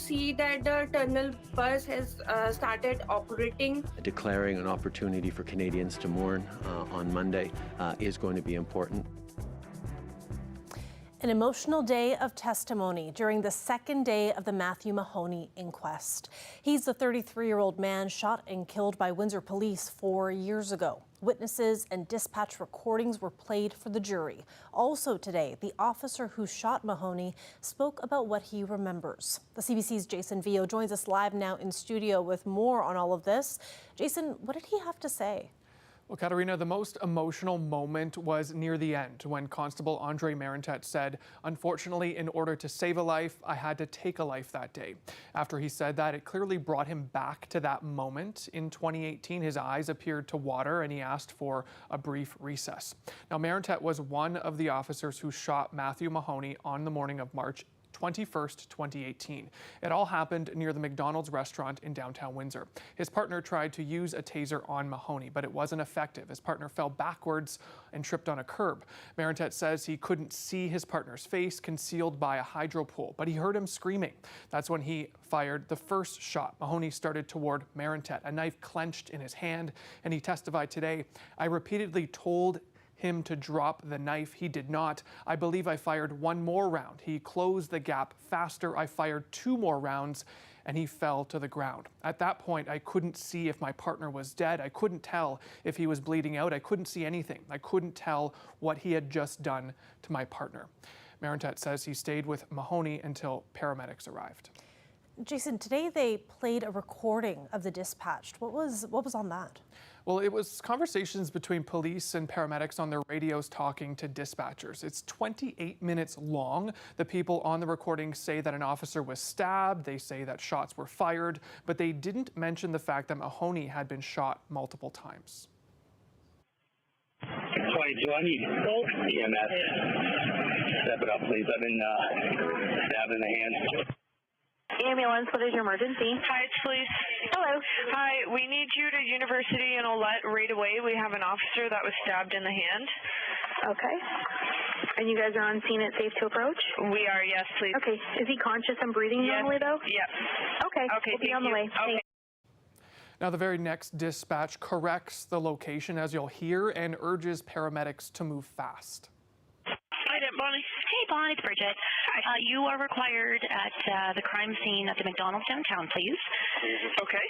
see that the tunnel bus has started operating. Declaring an opportunity for Canadians to mourn on Monday is going to be important. An emotional day of testimony during the second day of the Matthew Mahoney inquest. He's the 33-year-old man shot and killed by Windsor police 4 years ago. Witnesses and dispatch recordings were played for the jury. Also today, the officer who shot Mahoney spoke about what he remembers. The CBC's Jason Vio joins us live now in studio with more on all of this. Jason, what did he have to say? Well, Katerina, the most emotional moment was near the end when Constable Andre Marentet said, "Unfortunately, in order to save a life, I had to take a life that day." After he said that, it clearly brought him back to that moment. In 2018, his eyes appeared to water and he asked for a brief recess. Now, Marentet was one of the officers who shot Matthew Mahoney on the morning of March 21st, 2018. It all happened near the McDonald's restaurant in downtown Windsor. His partner tried to use a taser on Mahoney, but it wasn't effective. His partner fell backwards and tripped on a curb. Marentet says he couldn't see his partner's face concealed by a hydro pole, but he heard him screaming. That's when he fired the first shot. Mahoney started toward Marentet, a knife clenched in his hand, and he testified today, "I repeatedly told him to drop the knife. He did not. I believe I fired one more round. He closed the gap faster. I fired 2 more rounds and he fell to the ground. At that point, I couldn't see if my partner was dead. I couldn't tell if he was bleeding out. I couldn't see anything. I couldn't tell what he had just done to my partner." Marentet says he stayed with Mahoney until paramedics arrived. Jason, today they played a recording of the dispatch. What was on that? Well, it was conversations between police and paramedics on their radios talking to dispatchers. It's 28 minutes long. The people on the recording say that an officer was stabbed. They say that shots were fired, but they didn't mention the fact that Mahoney had been shot multiple times. 22, I need EMS. Step it up, please. I've been stabbed in the hand. Ambulance, what is your emergency? Hi, it's police. Hello. Hi, we need you to University and Olette right away. We have an officer that was stabbed in the hand. Okay. And you guys are on scene at safe to approach? We are, yes, please. Okay. Is he conscious and breathing normally, though? Yep. Okay. Okay, we'll be on the way. Okay. Now, the very next dispatch corrects the location, as you'll hear, and urges paramedics to move fast. Hi, Bonnie. Hey, Bonnie, it's Bridget. You are required at the crime scene at the McDonald's downtown, please. Okay.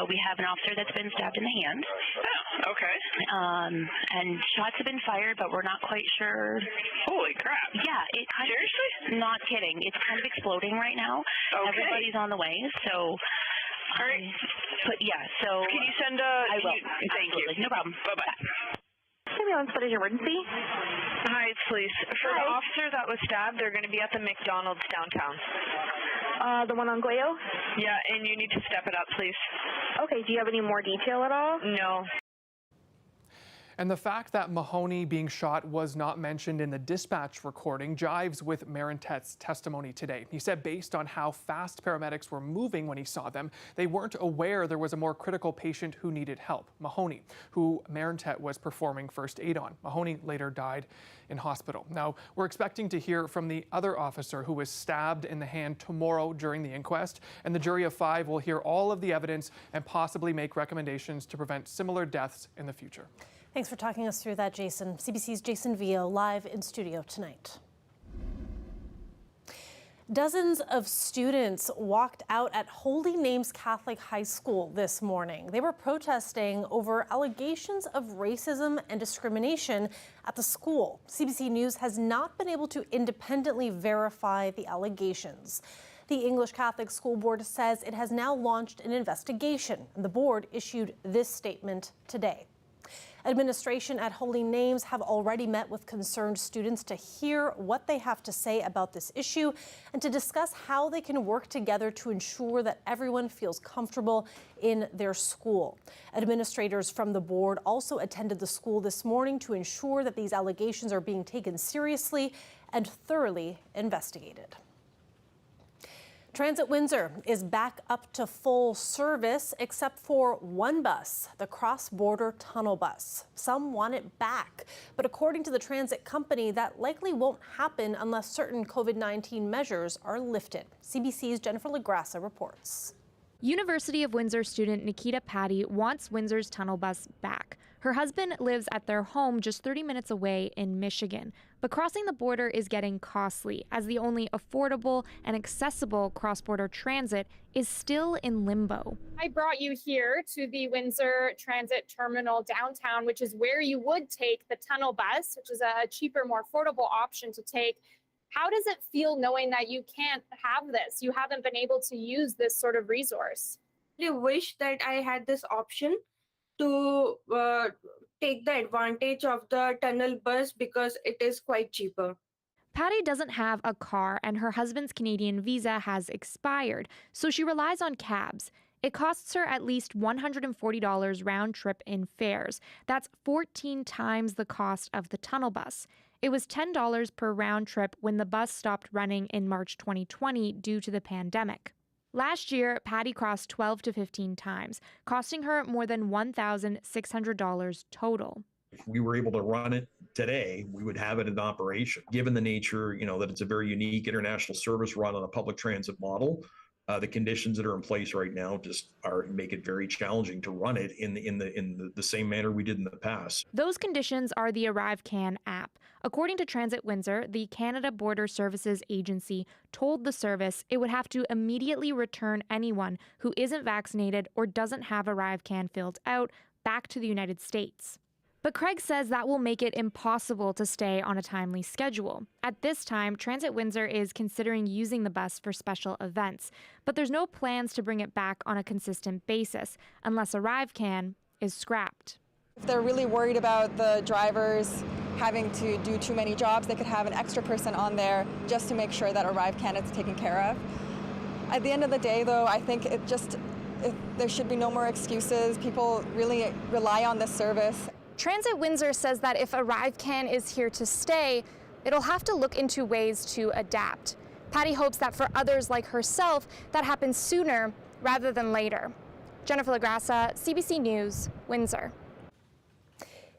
We have an officer that's been stabbed in the hand. Oh, okay. And shots have been fired, but we're not quite sure. Holy crap. Yeah, it kind Seriously? of, not kidding. It's kind of exploding right now. Okay. Everybody's on the way, so. All right. But yeah, so. Can you send a. I will. Thank Absolutely. you. No problem. Bye-bye. Ambulance, what is your emergency? Hi, it's police. For the officer that was stabbed, they're going to be at the McDonald's downtown. The one on Guayo? Yeah, and you need to step it up, please. Okay, do you have any more detail at all? No. And the fact that Mahoney being shot was not mentioned in the dispatch recording jives with Marentet's testimony today. He said based on how fast paramedics were moving when he saw them, they weren't aware there was a more critical patient who needed help, Mahoney, who Marentet was performing first aid on. Mahoney later died in hospital. Now, we're expecting to hear from the other officer who was stabbed in the hand tomorrow during the inquest, and the jury of 5 will hear all of the evidence and possibly make recommendations to prevent similar deaths in the future. Thanks for talking us through that, Jason. CBC's Jason Vio live in studio tonight. Dozens of students walked out at Holy Names Catholic High School this morning. They were protesting over allegations of racism and discrimination at the school. CBC News has not been able to independently verify the allegations. The English Catholic School Board says it has now launched an investigation, and the board issued this statement today. Administration at Holy Names have already met with concerned students to hear what they have to say about this issue and to discuss how they can work together to ensure that everyone feels comfortable in their school. Administrators from the board also attended the school this morning to ensure that these allegations are being taken seriously and thoroughly investigated. Transit Windsor is back up to full service except for one bus, the cross-border tunnel bus. Some want it back, but according to the transit company, that likely won't happen unless certain COVID-19 measures are lifted. CBC's Jennifer LaGrassa reports. University of Windsor student Nikita Patty wants Windsor's tunnel bus back. Her husband lives at their home just 30 minutes away in Michigan. But crossing the border is getting costly, as the only affordable and accessible cross-border transit is still in limbo. I brought you here to the Windsor Transit Terminal downtown, which is where you would take the tunnel bus, which is a cheaper, more affordable option to take. How does it feel knowing that you can't have this? You haven't been able to use this sort of resource. I wish that I had this option to take the advantage of the tunnel bus because it is quite cheaper. Patty doesn't have a car and her husband's Canadian visa has expired, so she relies on cabs. It costs her at least $140 round trip in fares. That's 14 times the cost of the tunnel bus. It was $10 per round trip when the bus stopped running in March 2020 due to the pandemic. Last year, Patty crossed 12 to 15 times, costing her more than $1,600 total. If we were able to run it today, we would have it in operation. Given the nature, that it's a very unique international service run on a public transit model, the conditions that are in place right now just make it very challenging to run it in the same manner we did in the past. Those conditions are the ArriveCAN app. According to Transit Windsor, the Canada Border Services Agency told the service it would have to immediately return anyone who isn't vaccinated or doesn't have ArriveCAN filled out back to the United States. But Craig says that will make it impossible to stay on a timely schedule. At this time, Transit Windsor is considering using the bus for special events, but there's no plans to bring it back on a consistent basis unless ArriveCAN is scrapped. If they're really worried about the drivers having to do too many jobs, they could have an extra person on there just to make sure that ArriveCAN is taken care of. At the end of the day, though, I think there should be no more excuses. People really rely on this service. Transit Windsor says that if ArriveCAN is here to stay, it'll have to look into ways to adapt. Patty hopes that for others like herself, that happens sooner rather than later. Jennifer LaGrassa, CBC News, Windsor.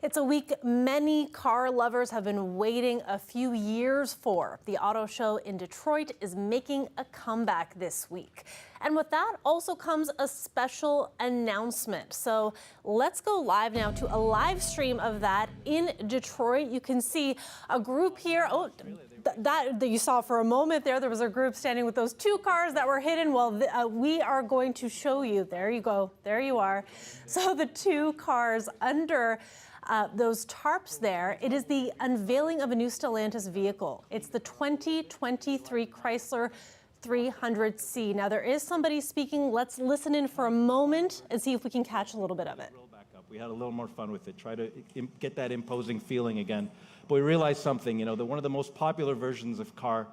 It's a week many car lovers have been waiting a few years for. The auto show in Detroit is making a comeback this week. And with that also comes a special announcement. So let's go live now to a live stream of that in Detroit. You can see a group here. Oh, that you saw for a moment there. There was a group standing with those two cars that were hidden. Well, we are going to show you. There you go. There you are. So the two cars under those tarps there, it is the unveiling of a new Stellantis vehicle. It's the 2023 Chrysler 300C. Now there is somebody speaking. Let's listen in for a moment and see if we can catch a little bit of it. We had a little more fun with it, try to get that imposing feeling again. But we realized something, that one of the most popular versions of car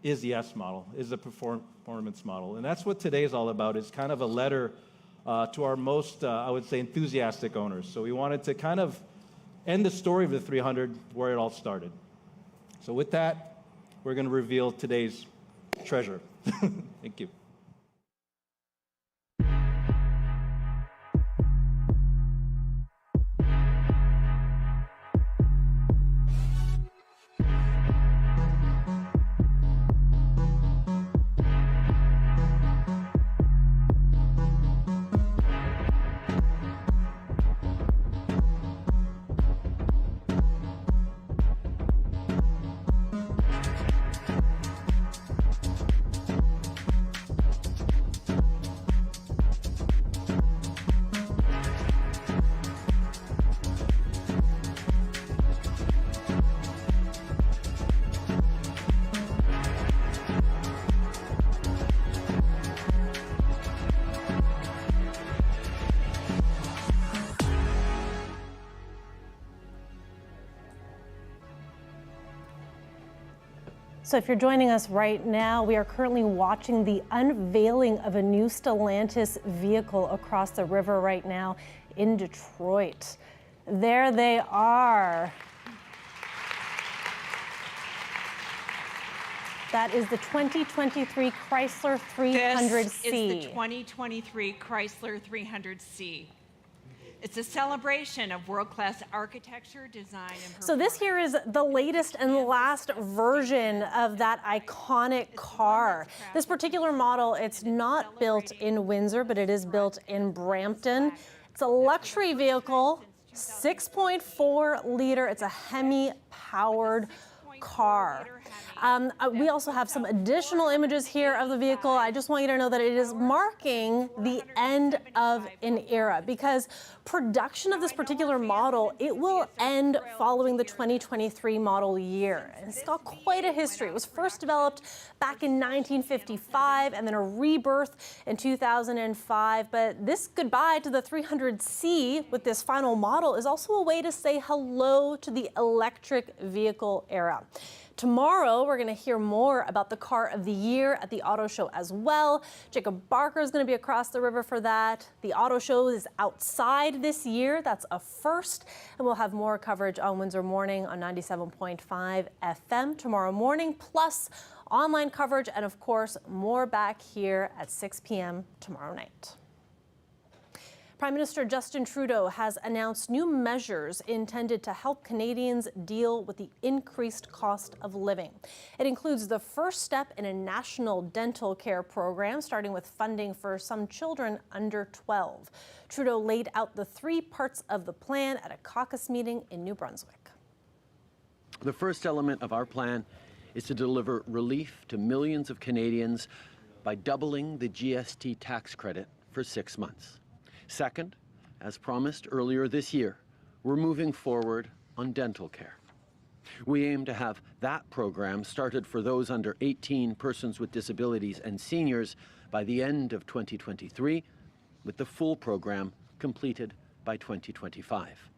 is the S model, is the performance model. And that's what today is all about, is kind of a letter to our most, I would say, enthusiastic owners. So we wanted to kind of end the story of the 300 where it all started. So with that, we're going to reveal today's treasure. Thank you. So if you're joining us right now, we are currently watching the unveiling of a new Stellantis vehicle across the river right now in Detroit. There they are. That is the 2023 Chrysler 300C. This is the 2023 Chrysler 300C. It's a celebration of world-class architecture, design, and performance. So this here is the latest and last version of that iconic car. This particular model, it's not built in Windsor, but it is built in Brampton. It's a luxury vehicle, 6.4 liter. It's a Hemi-powered car. We also have some additional images here of the vehicle. I just want you to know that it is marking the end of an era, because production of this particular model, it will end following the 2023 model year. And it's got quite a history. It was first developed back in 1955 and then a rebirth in 2005. But this goodbye to the 300C with this final model is also a way to say hello to the electric vehicle era. Tomorrow, we're going to hear more about the car of the year at the auto show as well. Jacob Barker is going to be across the river for that. The auto show is outside this year. That's a first. And we'll have more coverage on Windsor Morning on 97.5 FM tomorrow morning, plus online coverage and, of course, more back here at 6 p.m. tomorrow night. Prime Minister Justin Trudeau has announced new measures intended to help Canadians deal with the increased cost of living. It includes the first step in a national dental care program, starting with funding for some children under 12. Trudeau laid out the three parts of the plan at a caucus meeting in New Brunswick. The first element of our plan is to deliver relief to millions of Canadians by doubling the GST tax credit for 6 months. Second, as promised earlier this year, we're moving forward on dental care. We aim to have that program started for those under 18, persons with disabilities, and seniors by the end of 2023, with the full program completed by 2025.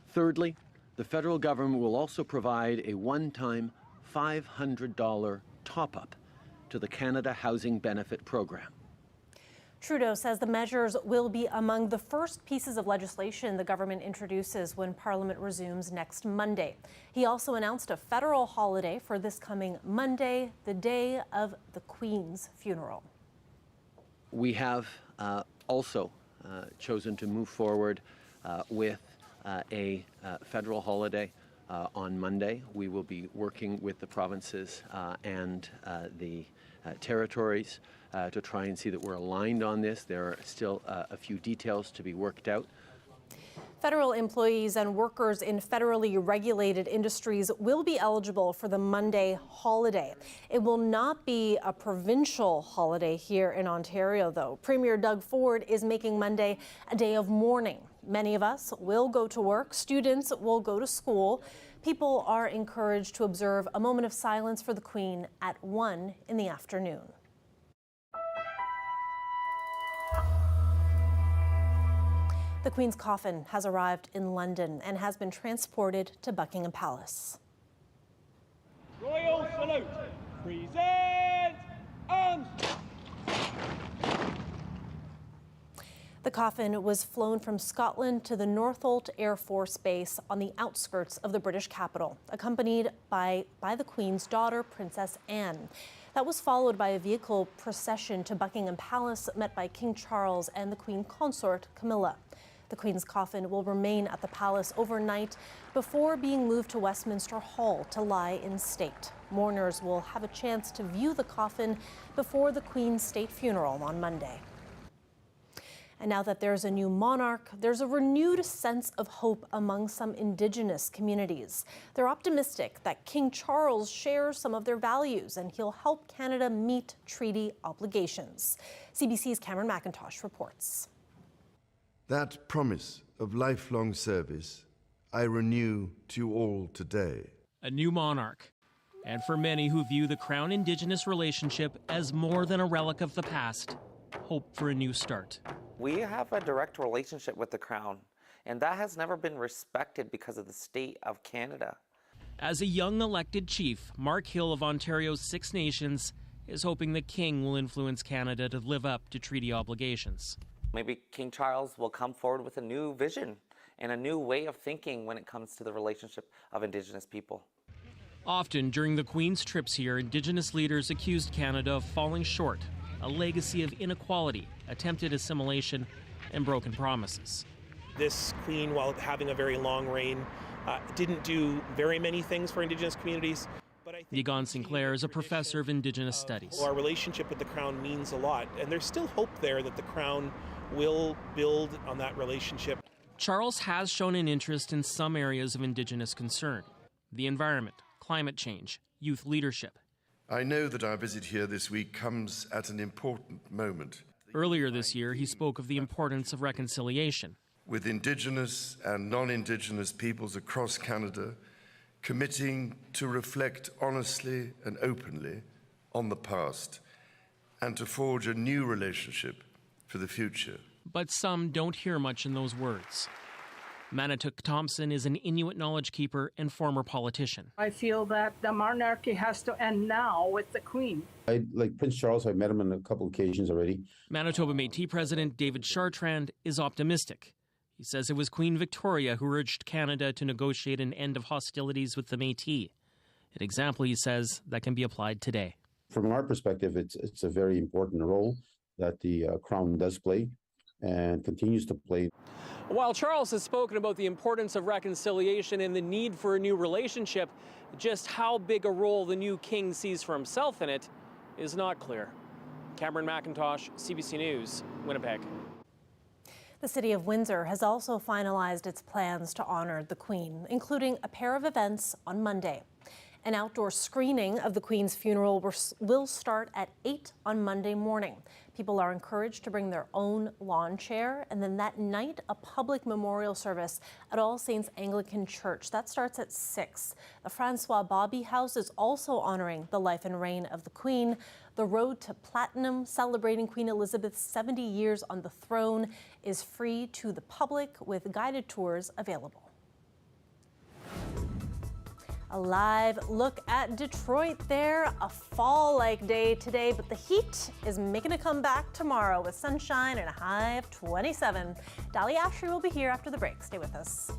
Thirdly, the federal government will also provide a one-time $500 top-up to the Canada Housing Benefit Program. Trudeau says the measures will be among the first pieces of legislation the government introduces when Parliament resumes next Monday. He also announced a federal holiday for this coming Monday, the day of the Queen's funeral. We have also chosen to move forward with a federal holiday on Monday. We will be working with the provinces and the territories to try and see that we're aligned on this. There are still a few details to be worked out. Federal employees and workers in federally regulated industries will be eligible for the Monday holiday. It will not be a provincial holiday here in Ontario, though. Premier Doug Ford is making Monday a day of mourning. Many of us will go to work. Students will go to school. People are encouraged to observe a moment of silence for the Queen at 1 in the afternoon. The Queen's coffin has arrived in London and has been transported to Buckingham Palace. Royal salute. Present arms. The coffin was flown from Scotland to the Northolt Air Force Base on the outskirts of the British capital, accompanied by the Queen's daughter, Princess Anne. That was followed by a vehicle procession to Buckingham Palace, met by King Charles and the Queen Consort, Camilla. The Queen's coffin will remain at the palace overnight before being moved to Westminster Hall to lie in state. Mourners will have a chance to view the coffin before the Queen's state funeral on Monday. And now that there's a new monarch, there's a renewed sense of hope among some Indigenous communities. They're optimistic that King Charles shares some of their values and he'll help Canada meet treaty obligations. CBC's Cameron McIntosh reports. That promise of lifelong service I renew to all today. A new monarch. And for many who view the Crown-Indigenous relationship as more than a relic of the past, hope for a new start. We have a direct relationship with the Crown, and that has never been respected because of the state of Canada. As a young elected chief, Mark Hill of Ontario's Six Nations is hoping the King will influence Canada to live up to treaty obligations. Maybe King Charles will come forward with a new vision and a new way of thinking when it comes to the relationship of Indigenous people. Often during the Queen's trips here, Indigenous leaders accused Canada of falling short, a legacy of inequality, attempted assimilation, and broken promises. This Queen, while having a very long reign, didn't do very many things for Indigenous communities. But I think Vigon Sinclair is a professor of Indigenous studies. Our relationship with the Crown means a lot, and there's still hope there that the Crown will build on that relationship. Charles has shown an interest in some areas of Indigenous concern: the environment, climate change, youth leadership. I know that our visit here this week comes at an important moment. Earlier this year, he spoke of the importance of reconciliation. With Indigenous and non-Indigenous peoples across Canada committing to reflect honestly and openly on the past and to forge a new relationship for the future. But some don't hear much in those words. Manatuk Thompson is an Inuit knowledge keeper and former politician. I feel that the monarchy has to end now with the Queen. I like Prince Charles. I met him on a couple occasions already. Manitoba Métis President David Chartrand is optimistic. He says it was Queen Victoria who urged Canada to negotiate an end of hostilities with the Métis. An example, he says, that can be applied today. From our perspective, it's a very important role that the Crown does play and continues to play. While Charles has spoken about the importance of reconciliation and the need for a new relationship, just how big a role the new king sees for himself in it is not clear. Cameron McIntosh, CBC News, Winnipeg. The city of Windsor has also finalized its plans to honor the Queen, including a pair of events on Monday. An outdoor screening of the Queen's funeral will start at 8 on Monday morning. People are encouraged to bring their own lawn chair, and then that night, a public memorial service at All Saints Anglican Church. That starts at 6. The Francois Bobby House is also honoring the life and reign of the Queen. The Road to Platinum, celebrating Queen Elizabeth's 70 years on the throne, is free to the public with guided tours available. A live look at Detroit there. A fall-like day today, but the heat is making a comeback tomorrow with sunshine and a high of 27. Dolly Ashley will be here after the break. Stay with us.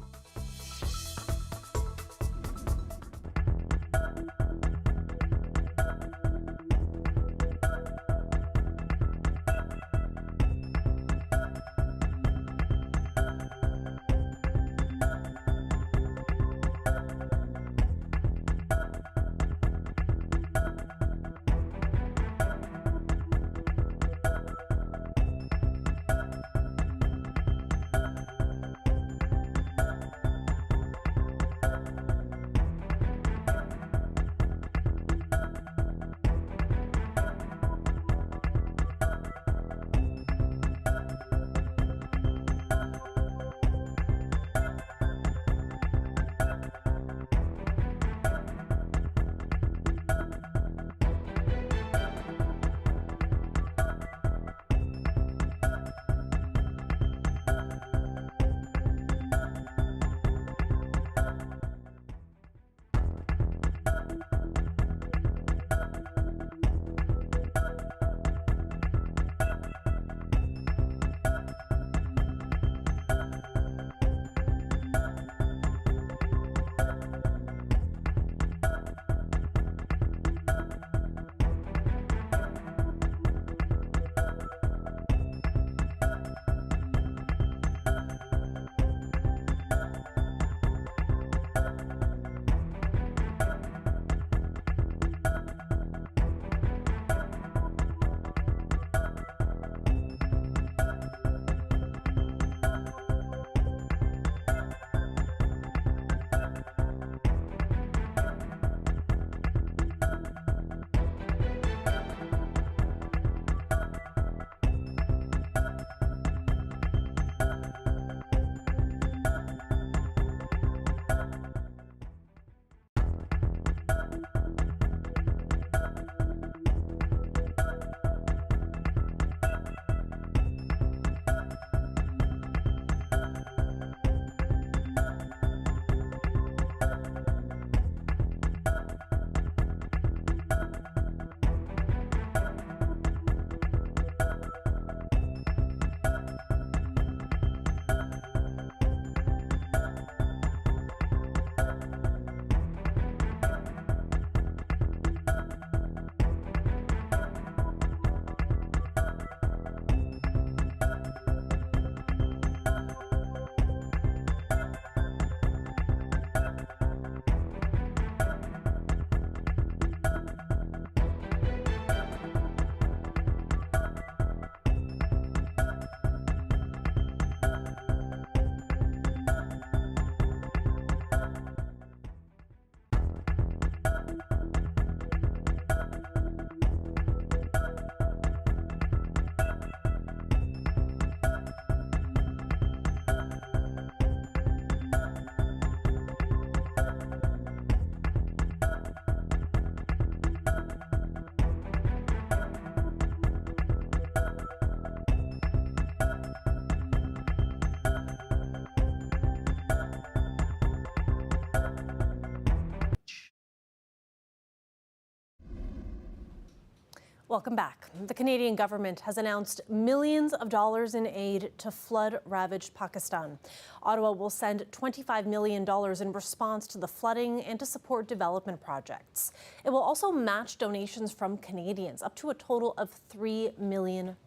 Welcome back. The Canadian government has announced millions of dollars in aid to flood-ravaged Pakistan. Ottawa will send $25 million in response to the flooding and to support development projects. It will also match donations from Canadians, up to a total of $3 million.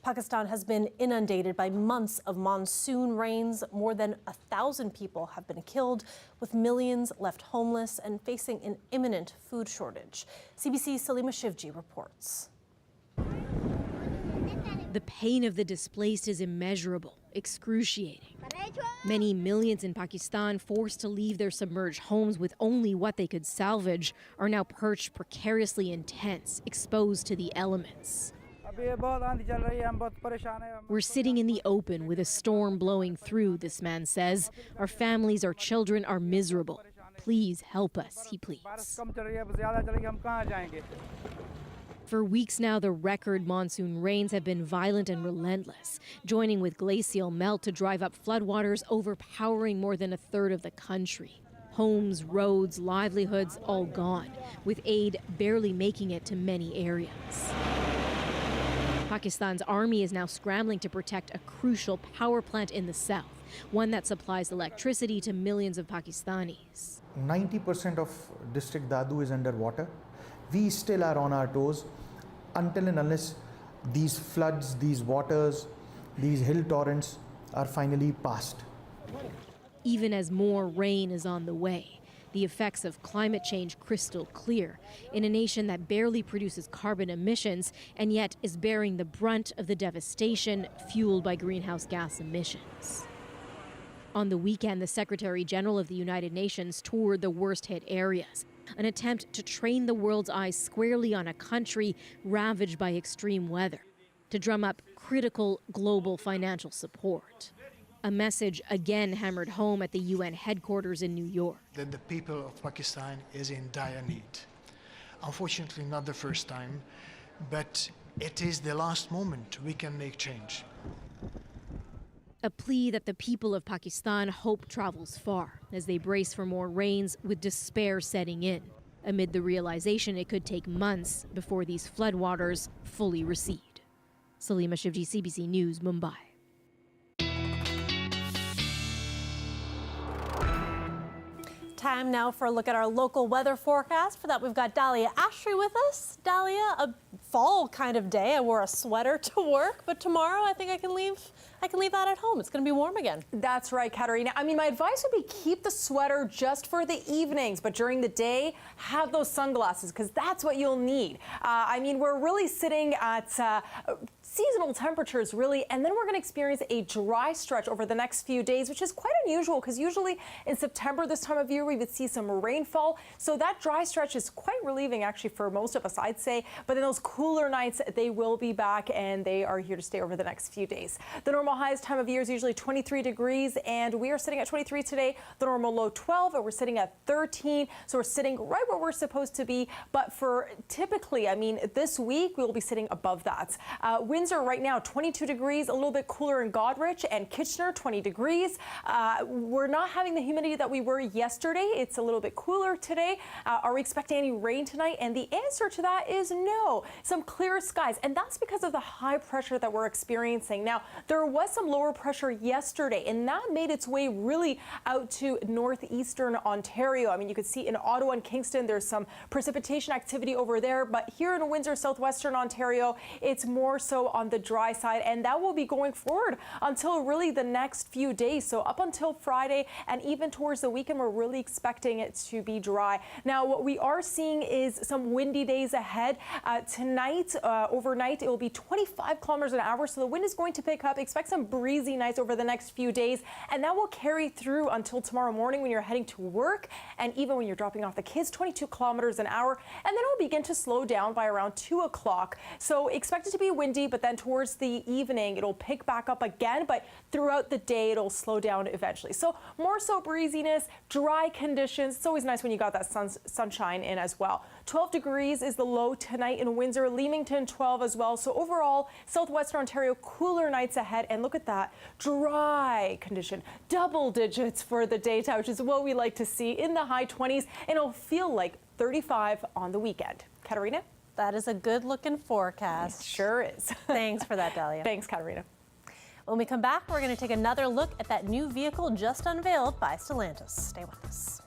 Pakistan has been inundated by months of monsoon rains. More than 1,000 people have been killed, with millions left homeless and facing an imminent food shortage. CBC's Salima Shivji reports. The pain of the displaced is immeasurable, excruciating. Many millions in Pakistan, forced to leave their submerged homes with only what they could salvage, are now perched precariously in tents, exposed to the elements. We're sitting in the open with a storm blowing through, this man says. Our families, our children are miserable. Please help us, he pleads. For weeks now, the record monsoon rains have been violent and relentless, joining with glacial melt to drive up floodwaters, overpowering more than a third of the country. Homes, roads, livelihoods, all gone, with aid barely making it to many areas. Pakistan's army is now scrambling to protect a crucial power plant in the south, one that supplies electricity to millions of Pakistanis. 90% of district Dadu is underwater. We still are on our toes until and unless these floods, these waters, these hill torrents are finally passed. Even as more rain is on the way, the effects of climate change crystal clear in a nation that barely produces carbon emissions and yet is bearing the brunt of the devastation fueled by greenhouse gas emissions. On the weekend, the Secretary General of the United Nations toured the worst-hit areas, an attempt to train the world's eyes squarely on a country ravaged by extreme weather, to drum up critical global financial support. A message again hammered home at the UN headquarters in New York. That the people of Pakistan is in dire need. Unfortunately, not the first time, but it is the last moment we can make change. A plea that the people of Pakistan hope travels far as they brace for more rains, with despair setting in, amid the realization it could take months before these floodwaters fully recede. Salima Shivji, CBC News, Mumbai. Time now for a look at our local weather forecast. For that, we've got Dahlia Ashry with us. Dahlia, a fall kind of day. I wore a sweater to work, but tomorrow I think I can leave that at home. It's going to be warm again. That's right, Katerina. I mean, my advice would be keep the sweater just for the evenings, but during the day, have those sunglasses, because that's what you'll need. I mean, we're really sitting at seasonal temperatures, really, and then we're going to experience a dry stretch over the next few days, which is quite unusual because usually in September this time of year we would see some rainfall. So that dry stretch is quite relieving actually for most of us, I'd say. But then those cooler nights, they will be back and they are here to stay over the next few days. The normal highest time of year is usually 23 degrees, and we are sitting at 23 today. The normal low 12, and we're sitting at 13. So we're sitting right where we're supposed to be. But for typically, I mean, this week we will be sitting above that. Windsor right now 22 degrees, a little bit cooler in Goderich, and Kitchener 20 degrees. We're not having the humidity that we were yesterday. It's a little bit cooler today. Are we expecting any rain tonight? And the answer to that is no. Some clear skies, and that's because of the high pressure that we're experiencing. Now, there was some lower pressure yesterday, and that made its way really out to northeastern Ontario. I mean, you could see in Ottawa and Kingston, there's some precipitation activity over there, but here in Windsor, southwestern Ontario, it's more so on the dry side, and that will be going forward until really the next few days. So up until Friday and even towards the weekend, we're really expecting it to be dry. Now, what we are seeing is some windy days ahead. Tonight, overnight, it will be 25 kilometers an hour, so the wind is going to pick up. Expect some breezy nights over the next few days, and that will carry through until tomorrow morning when you're heading to work, and even when you're dropping off the kids, 22 kilometers an hour, and then it will begin to slow down by around 2 o'clock. So expect it to be windy, but then towards the evening, it'll pick back up again, but throughout the day, it'll slow down eventually. So more so breeziness, dry conditions. It's always nice when you got that sunshine in as well. 12 degrees is the low tonight in Windsor, Leamington 12 as well. So overall, southwestern Ontario, cooler nights ahead. And look at that, dry condition, double digits for the daytime, which is what we like to see in the high 20s. And it'll feel like 35 on the weekend. Katerina? That is a good-looking forecast. It sure is. Thanks for that, Dahlia. Thanks, Katarina. When we come back, we're going to take another look at that new vehicle just unveiled by Stellantis. Stay with us.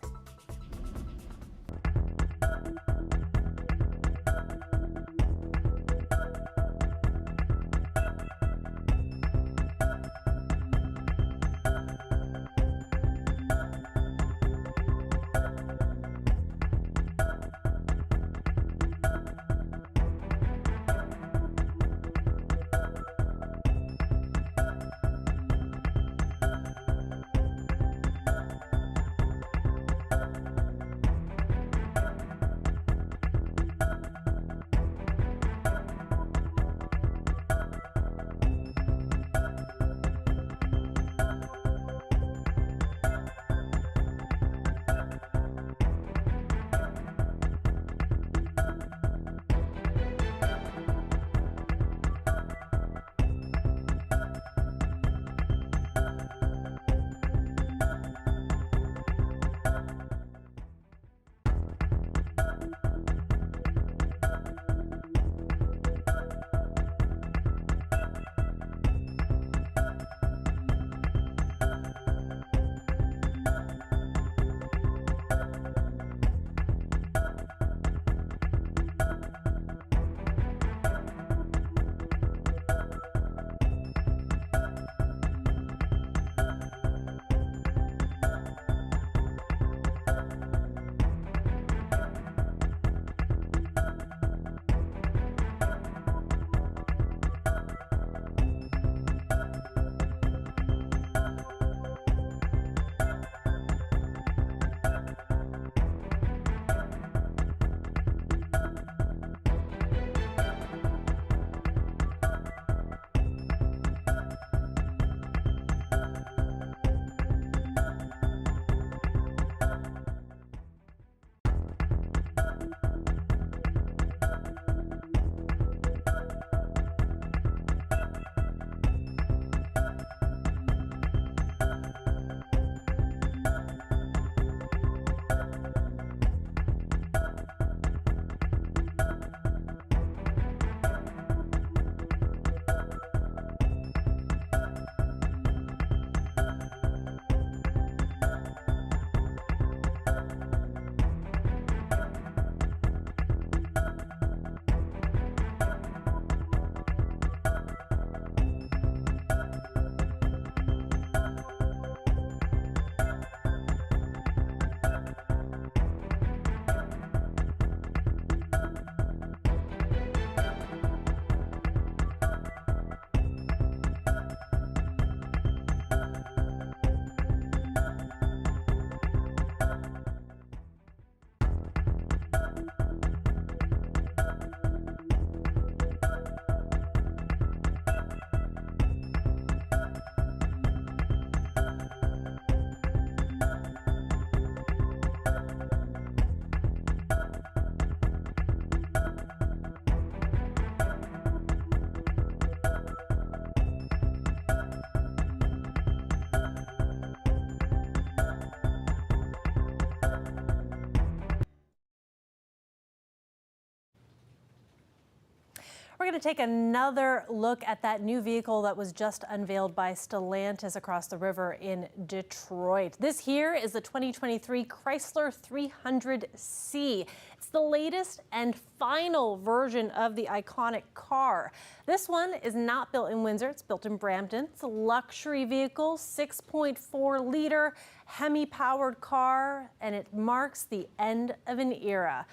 We're going to take another look at that new vehicle that was just unveiled by Stellantis across the river in Detroit. This here is the 2023 Chrysler 300C. It's the latest and final version of the iconic car. This one is not built in Windsor, it's built in Brampton. It's a luxury vehicle, 6.4 liter Hemi-powered car, and it marks the end of an era,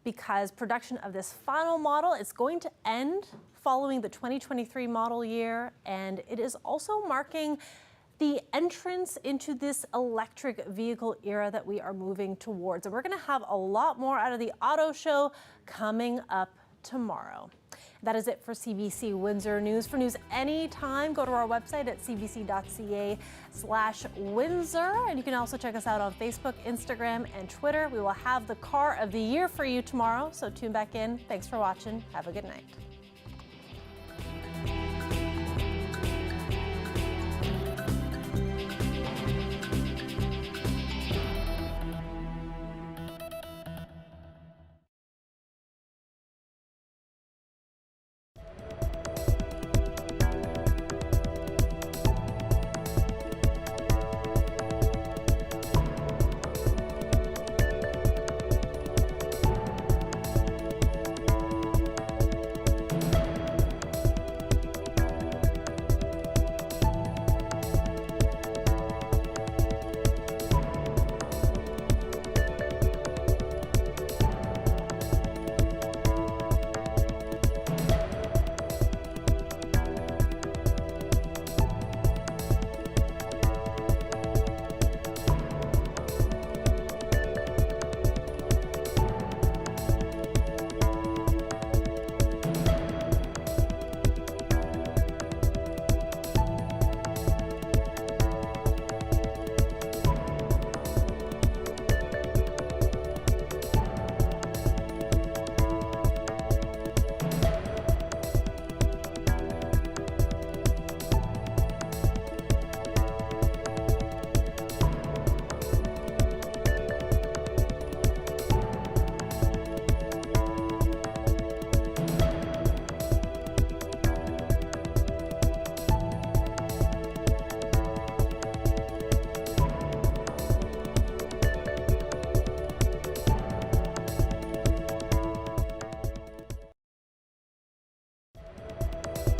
because production of this final model is going to end following the 2023 model year, and it is also marking the entrance into this electric vehicle era that we are moving towards. And we're going to have a lot more out of the auto show coming up tomorrow. That is it for CBC Windsor News. For news anytime, go to our website at cbc.ca/Windsor. And you can also check us out on Facebook, Instagram, and Twitter. We will have the car of the year for you tomorrow, so tune back in. Thanks for watching. Have a good night.